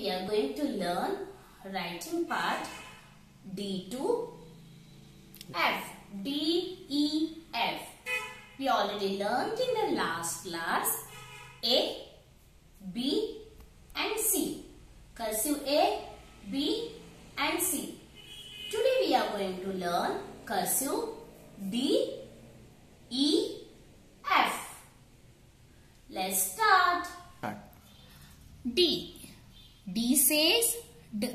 we are going to learn writing part D to F. D, E, F. We already learned in the last class A, B and C. Cursive A, B and C. Today we are going to learn cursive D, E, F. Let's start. D. D says D.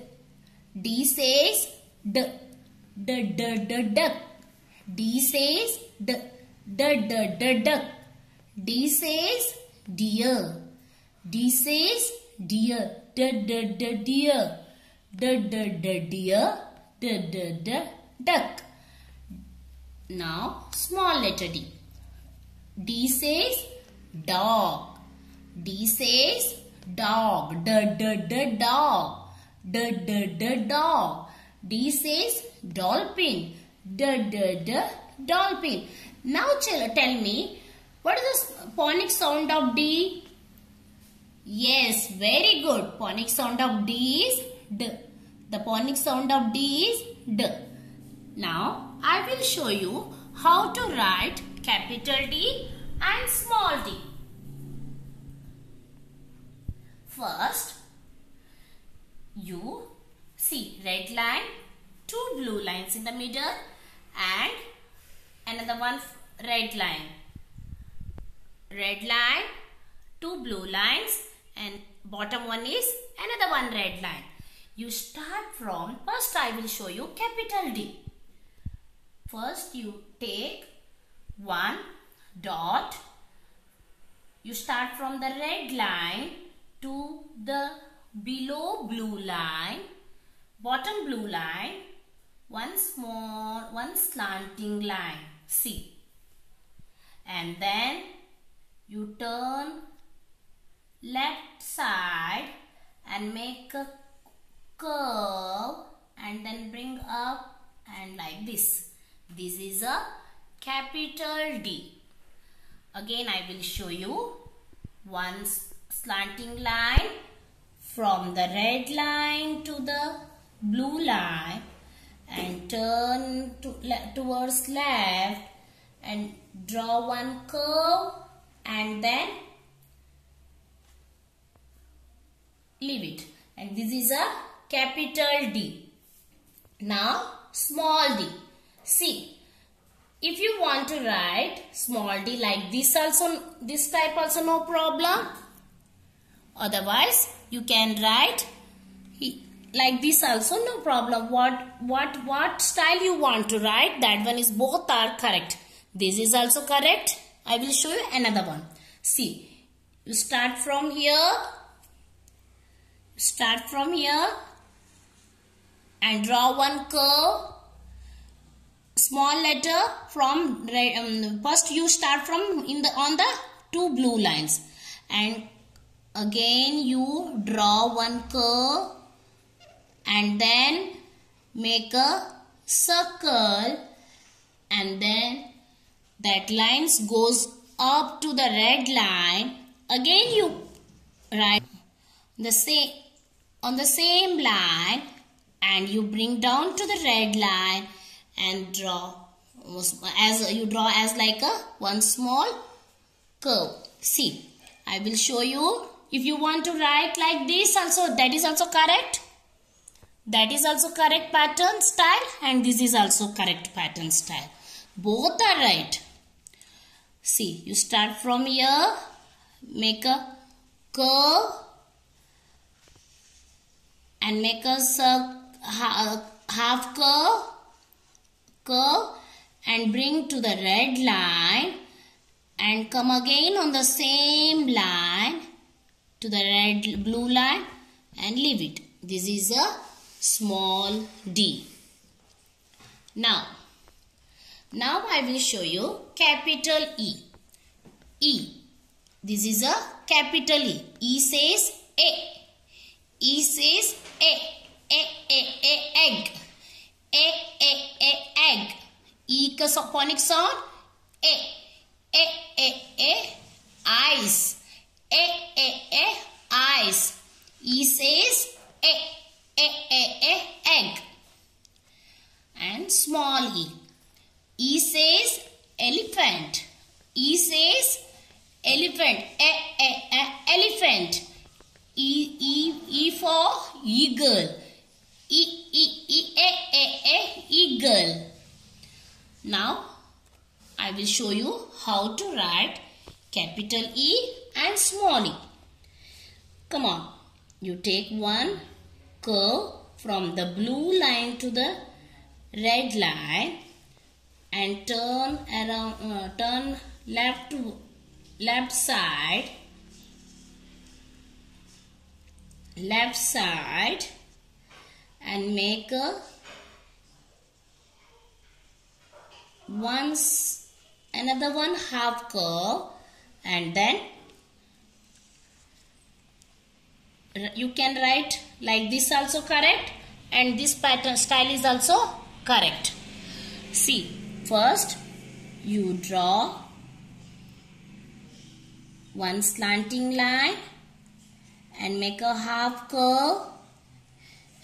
D says D. D, D, D, duck. D says D. D, D, D, duck. D says deer. D says deer. D, D, D, deer. D, D, D, deer. D, D, D, duck. Now small letter D. D says dog. D says dog. D, D, D, dog. D, D, D, dog. D says dolphin. D, D, D, dolphin. Now tell me, what is the phonic sound of D? Yes, very good. Phonic sound of D is D. The phonic sound of D is D. Now, I will show you how to write capital D and small d. First, you see red line, two blue lines in the middle and another one red line. Red line, two blue lines and bottom one is another one red line. You start from, first I will show you capital D. First you take one dot. You start from the red line to the below blue line, bottom blue line, one slanting line, C. And then you turn left side and make a curve and then bring up and like this. This is a capital D. Again I will show you one slanting line from the red line to the blue line and turn towards left and draw one curve and then leave it. And this is a capital D. Now small d. See, if you want to write small d like this also, this type also no problem. Otherwise you can write like this also no problem. What style you want to write, that one is, both are correct. This is also correct. I will show you another one. See, you start from here. Start from here and draw one curve. Small letter from first you start from on the two blue lines and again you draw one curve and then make a circle and then that lines goes up to the red line. Again you write on the same line and you bring down to the red line and draw as like a one small curve. See, I will show you. If you want to write like this also, that is also correct. That is also correct pattern style and this is also correct pattern style. Both are right. See, you start from here, make a curve and make a half curve and bring to the red line and come again on the same line to the blue line and leave it. This is a small d. Now I will show you capital E. E. This is a capital E. E says A. E says egg. Egg. E का phonic sound eyes. Eyes. E says egg. And small e. E says elephant. E says elephant. Elephant. E for eagle. Eagle. Now I will show you how to write capital E and small e. Come on. You take one curve from the blue line to the red line and turn around, turn left side and make another one half curve, and then you can write like this also correct, and this pattern style is also correct. See, first you draw one slanting line and make a half curve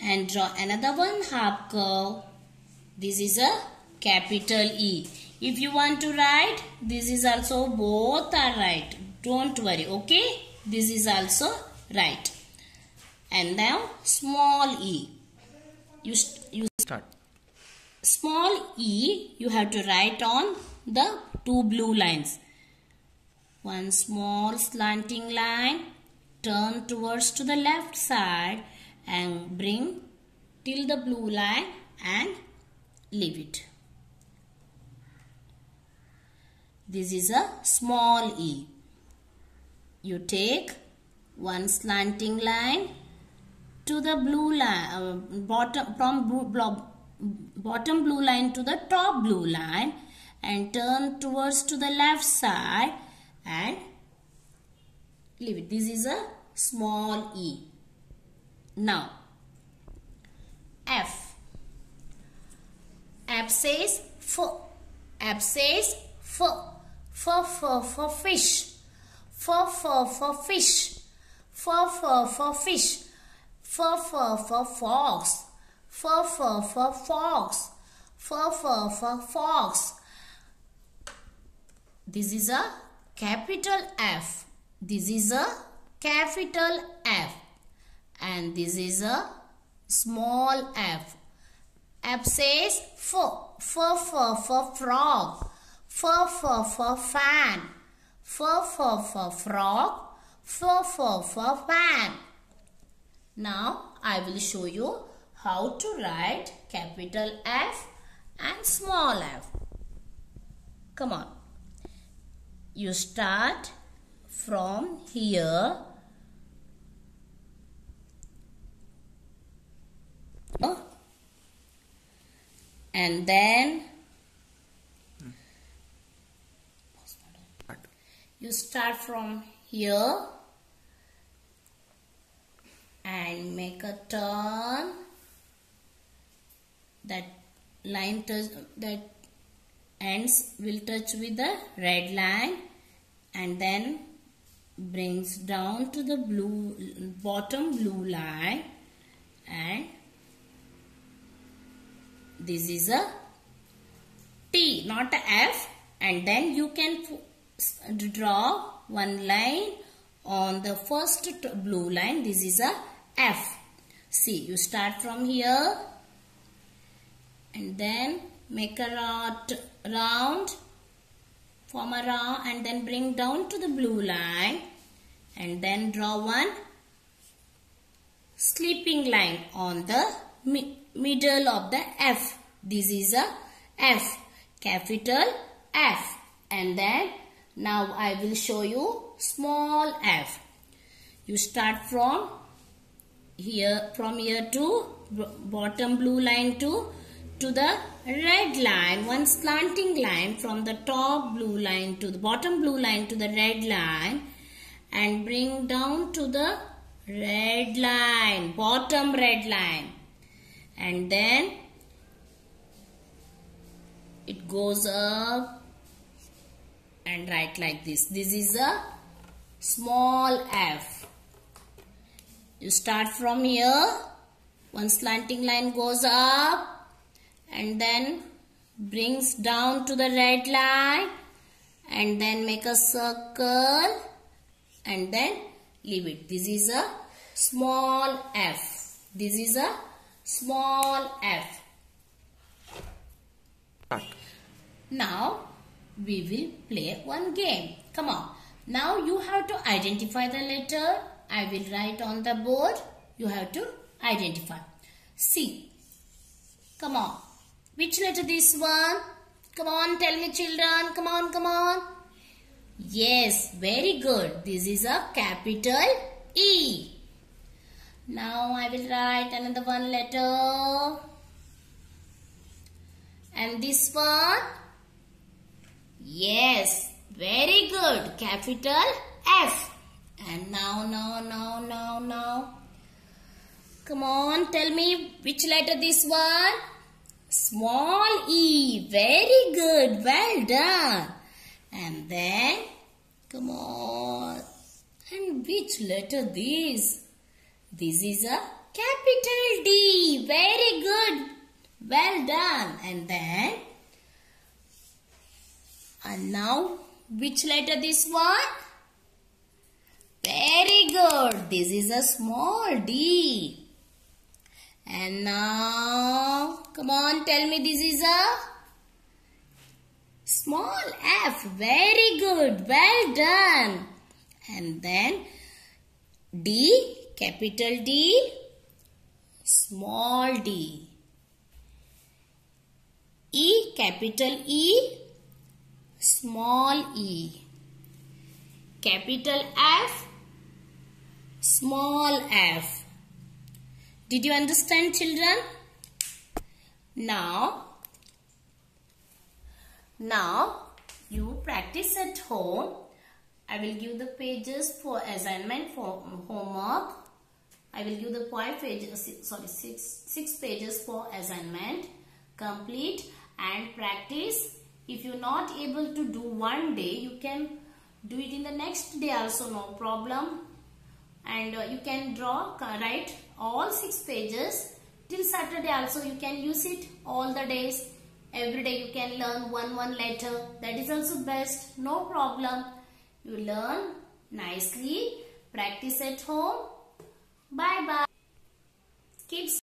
and draw another one half curve. This is a capital E. If you want to write, this is also both are right. Don't worry, okay? This is also right. And now small e. You start. Small e you have to write on the two blue lines. One small slanting line, turn towards to the left side and bring till the blue line and leave it. This is a small e. You take one slanting line to the blue line, bottom blue line to the top blue line and turn towards to the left side and leave it. This is a small e. Now F. F says for. F says for fish. For fish. For fish. For fox. For fox. For fox. This is a capital F. This is a capital F. And this is a small f. F says for frog. For fan. For frog. For fan. Now I will show you how to write capital F and small f. Come on. You start from here. And then you start from here and make a turn. That line that ends will touch with the red line and then brings down to the bottom blue line, and this is a T, not a F. And then you can draw one line on the first blue line. This is a F. See, you start from here and then make a round, form a round and then bring down to the blue line and then draw one sleeping line on the middle of the F. This is a F, capital F. And then now I will show you small f. You start from here to bottom blue line to the red line, one slanting line from the top blue line to the bottom blue line to the red line and bring down to the red line, bottom red line, and then it goes up and write like this. This is a small f. You start from here One slanting line goes up and then brings down to the red line and then make a circle and then leave it. This is a small f. This is a small f. Now we will play one game. Come on. Now you have to identify the letter. I will write on the board. You have to identify. C. Come on. Which letter this one? Come on, tell me children. Come on, come on. Yes, very good. This is a capital E. Now I will write another one letter. And this one? Yes, very good. Capital F. And now. Come on, tell me which letter this one? Small e. Very good. Well done. And then, come on. And which letter this? This is a capital D. Very good. Well done. And now, which letter this one? Very good. This is a small d. And now, come on, tell me this is a small f. Very good. Well done. And then, D, capital D, small d. E, capital E, small e. Capital F, small f. Did you understand, children? Now you practice at home. I will give the pages for assignment for homework. I will give the 6 pages for assignment. Complete and practice. If you're not able to do one day, you can do it in the next day also, no problem. And you can write all 6 pages till Saturday also. You can use it all the days. Every day you can learn one letter. That is also best. No problem. You learn nicely. Practice at home. Bye bye. Kids.